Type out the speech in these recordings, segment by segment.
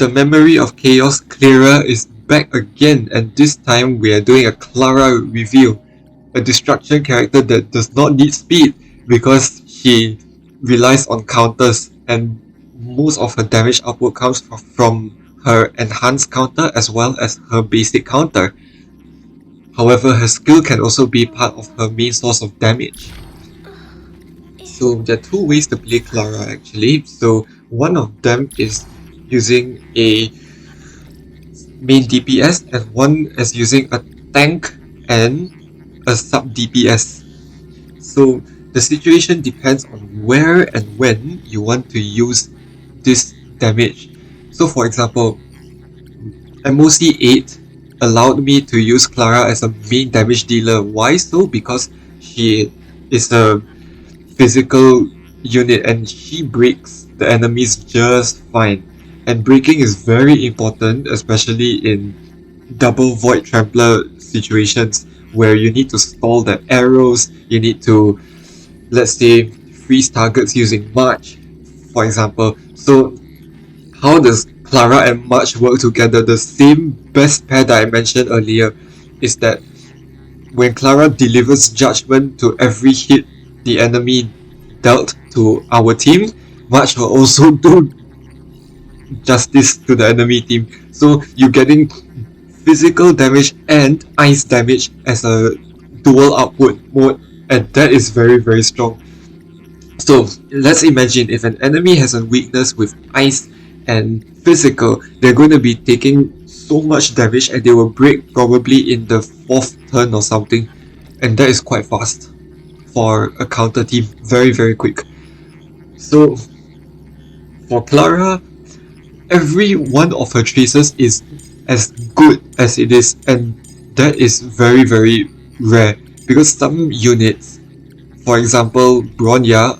the memory of chaos, Clara is back again, and this time we are doing a Clara review. A destruction character that does not need speed because she relies on counters, and most of her damage output comes from her enhanced counter as well as her basic counter. However, her skill can also be part of her main source of damage. So there are two ways to play Clara actually. So one of them is using a main DPS and one is using a tank and a sub DPS. So the situation depends on where and when you want to use this damage. So for example, MOC 8 allowed me to use Clara as a main damage dealer. Why so? Because she is a physical unit and she breaks the enemies just fine. And breaking is very important, especially in double void trampler situations where you need to stall the arrows, you need to, let's say, freeze targets using March, for example. So how does Clara and March work together? The same best pair that I mentioned earlier is that when Clara delivers judgment to every hit the enemy dealt to our team, March will also do justice to the enemy team. So you're getting physical damage and ice damage as a dual output mode, and that is very, very strong. So let's imagine if an enemy has a weakness with ice and physical, they're going to be taking so much damage and they will break probably in the 4th turn or something, and that is quite fast for a counter team. Very, very quick. So for Clara, every one of her traces is as good as it is, and that is very, very rare because some units, for example Bronya,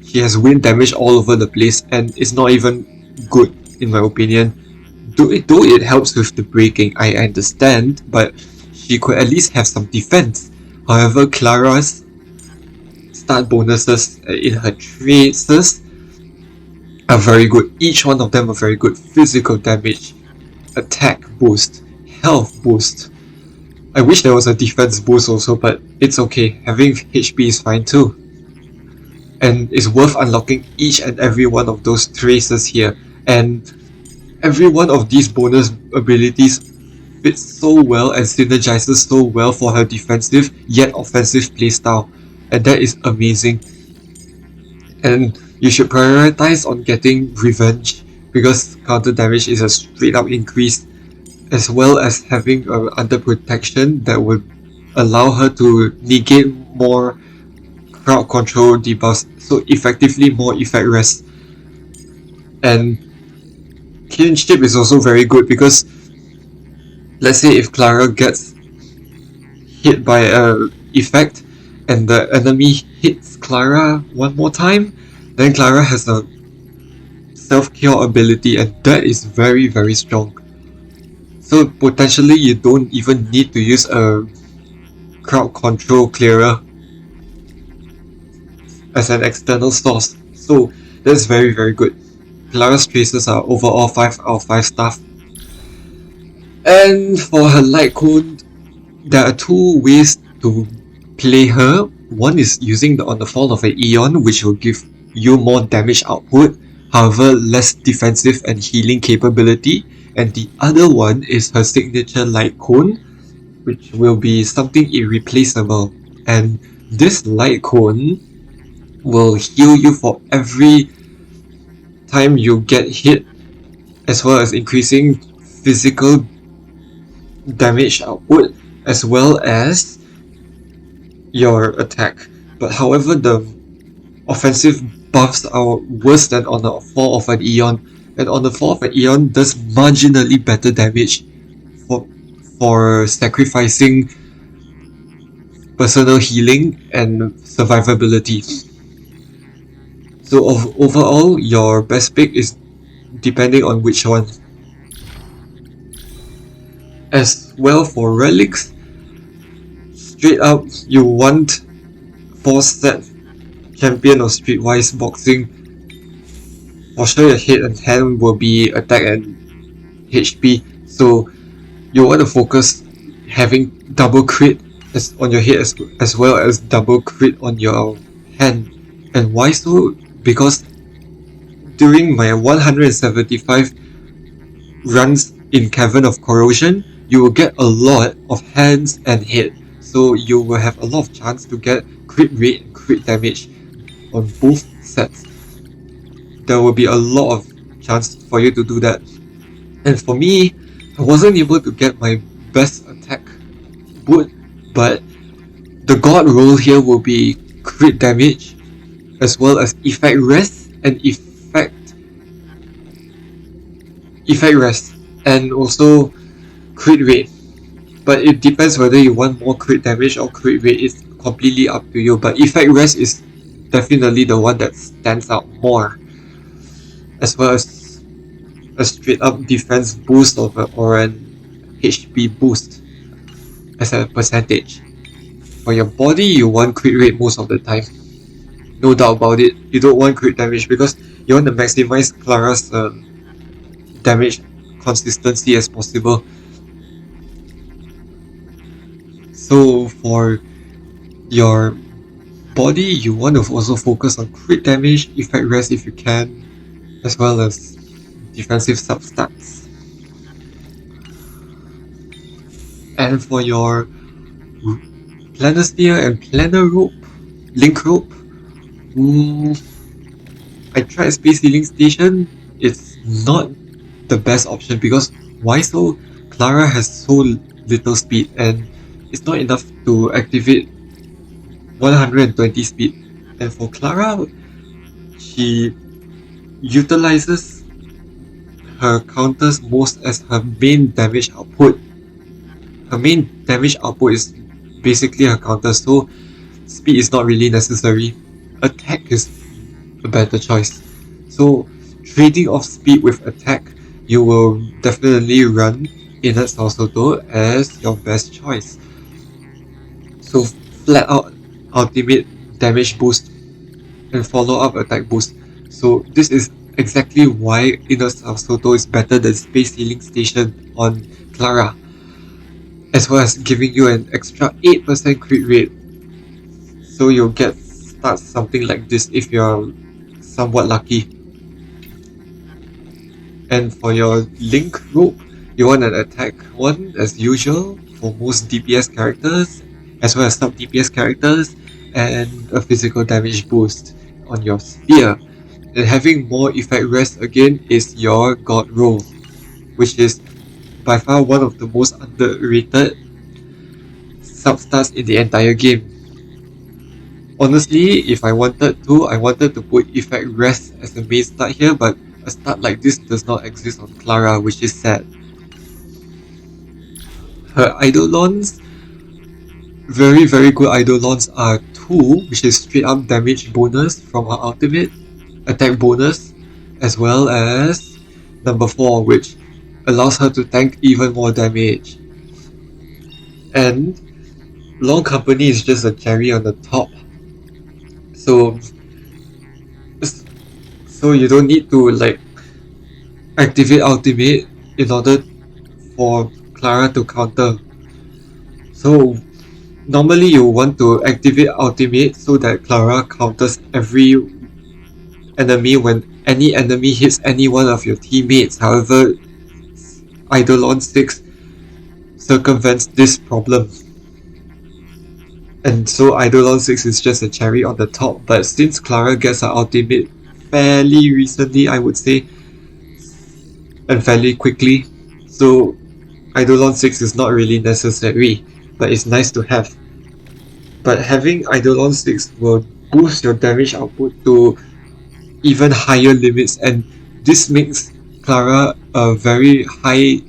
she has wind damage all over the place and it's not even good in my opinion. Though it helps with the breaking, I understand, but she could at least have some defense. However, Clara's start bonuses in her traces are very good. Each one of them are very good. Physical damage, attack boost, health boost. I wish there was a defense boost also, but it's okay. Having HP is fine too. And it's worth unlocking each and every one of those traces here. And every one of these bonus abilities fits so well and synergizes so well for her defensive yet offensive playstyle. And that is amazing. And you should prioritize on getting revenge because counter damage is a straight up increase, as well as having under protection that would allow her to negate more crowd control debuffs, so effectively more effect rest. And kinship is also very good because let's say if Clara gets hit by a effect and the enemy hits Clara one more time, then Clara has a self-cure ability, and that is very, very strong. So potentially you don't even need to use a crowd control clearer as an external source. So that's very, very good. Clara's traces are overall 5 out of 5 stars. And for her light cone, there are two ways to play her. One is using on the fall of an Aeon, which will give you more damage output, however less defensive and healing capability. And the other one is her signature light cone, which will be something irreplaceable. And this light cone will heal you for every time you get hit, as well as increasing physical damage output as well as your attack. But however, the offensive buffs are worse than on the fall of an Aeon, and on the fall of an Aeon does marginally better damage for sacrificing personal healing and survivability. So overall, your best pick is depending on which one. As well for relics, straight up you want 4-set champion of streetwise boxing. For sure your head and hand will be attack and HP. So you want to focus having double crit on your head as well as double crit on your hand. And why so? Because during my 175 runs in Cavern of Corrosion, you will get a lot of hands and head. So you will have a lot of chance to get crit rate and crit damage on both sets. There will be a lot of chance for you to do that. And for me, I wasn't able to get my best attack boot, but the god roll here will be crit damage as well as effect rest and effect rest and also crit rate. But it depends whether you want more crit damage or crit rate. It's completely up to you. But effect rest is definitely the one that stands out more, as well as a straight up defense boost or an HP boost as a percentage. For your body, you want crit rate most of the time. No doubt about it. You don't want crit damage because you want to maximize Clara's damage consistency as possible. So for your body, you want to also focus on crit damage, effect rest if you can, as well as defensive substats. And for your Planisphere and Planar Rope, Link Rope, I tried Space Healing Station. It's not the best option because why so? Clara has so little speed and it's not enough to activate 120 speed. And for Clara, she utilizes her counters most as her main damage output. Her main damage output is basically her counter, so speed is not really necessary. Attack is a better choice. So trading off speed with attack, you will definitely run Inert Salsoto as your best choice. So flat out ultimate damage boost and follow up attack boost. So this is exactly why Inert Salsoto is better than Space Healing Station on Clara, as well as giving you an extra 8% crit rate. So you'll get stats something like this if you're somewhat lucky. And for your Link Rope, you want an attack one as usual for most DPS characters, as well as sub DPS characters, and a physical damage boost on your sphere. And having more effect rest again is your God Roll, which is by far one of the most underrated substats in the entire game. Honestly, if I wanted to put effect rest as the main start here, but a start like this does not exist on Clara, which is sad. Her Eidolons, very very good Eidolons are 2, which is straight up damage bonus from her ultimate, attack bonus, as well as number 4, which allows her to tank even more damage. And Long Company is just a cherry on the top. So you don't need to like activate ultimate in order for Clara to counter. So normally you want to activate ultimate so that Clara counters every enemy when any enemy hits any one of your teammates. However, Eidolon 6 circumvents this problem. And so Eidolon 6 is just a cherry on the top, but since Clara gets her ultimate fairly recently, I would say, and fairly quickly, so Eidolon 6 is not really necessary, but it's nice to have. But having Eidolon 6 will boost your damage output to even higher limits, and this makes Clara a very high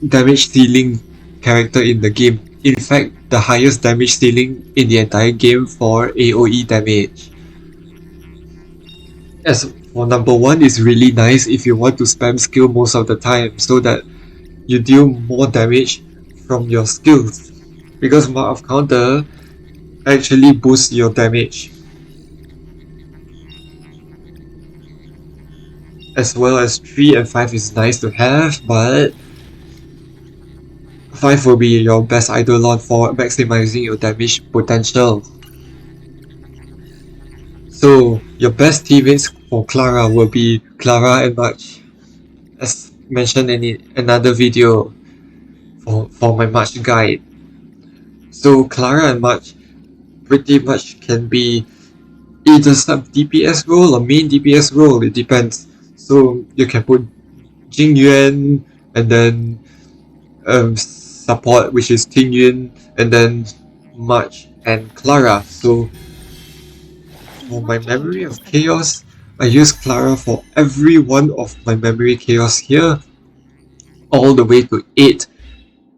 damage ceiling character in the game. In fact, the highest damage ceiling in the entire game for AoE damage. As for number 1, is really nice if you want to spam skill most of the time so that you deal more damage from your skills, because Mark of Counter actually boosts your damage. as well as 3 and 5 is nice to have, but 5 will be your best Eidolon for maximizing your damage potential. So your best teammates for Clara will be Clara and March, as mentioned in another video for my March guide. So Clara and March pretty much can be either sub DPS role or main DPS role, it depends. So you can put Jing Yuan and then support, which is Ting Yun, and then March and Clara. So for my memory of chaos, I use Clara for every one of my memory chaos here, all the way to 8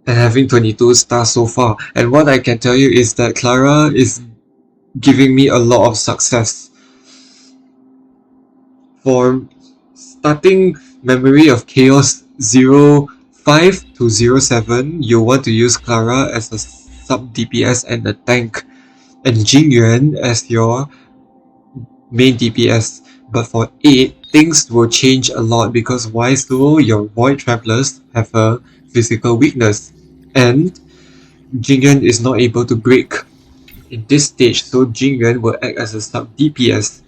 and having 22 stars so far. And what I can tell you is that Clara is giving me a lot of success. For starting memory of chaos 05 to 07, you want to use Clara as a sub DPS and a tank, and Jing Yuan as your main DPS. But for 8, things will change a lot because why so? Your Void Travelers have a physical weakness, and Jing Yuan is not able to break in this stage, so Jing Yuan will act as a sub DPS.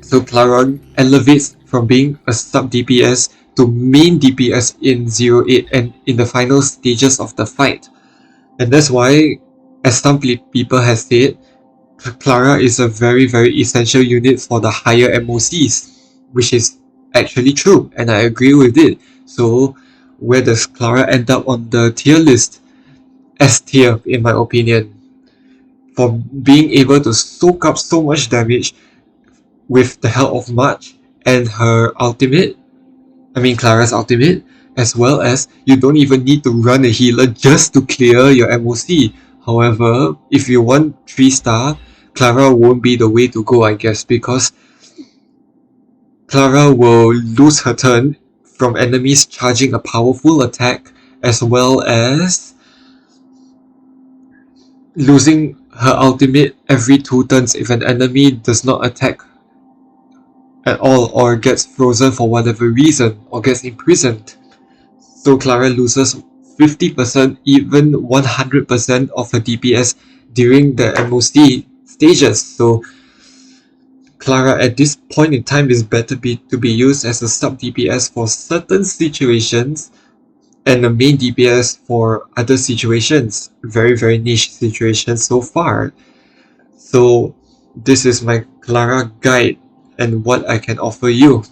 So Clara elevates from being a sub DPS to main DPS in 08 and in the final stages of the fight. And that's why, as some people have said, Clara is a very essential unit for the higher MOCs, which is actually true, and I agree with it. So where does Clara end up on the tier list? S tier, in my opinion. For being able to soak up so much damage with the help of March and her ultimate, Clara's ultimate, as well as you don't even need to run a healer just to clear your MOC. However, if you want 3 star, Clara won't be the way to go, I guess, because Clara will lose her turn from enemies charging a powerful attack, as well as losing her ultimate every 2 turns if an enemy does not attack at all or gets frozen for whatever reason or gets imprisoned. So Clara loses 50%, even 100% of her DPS during the MOC stages. So Clara at this point in time is better to be used as a sub DPS for certain situations and a main DPS for other situations. Very niche situations so far. So this is my Clara guide and what I can offer you.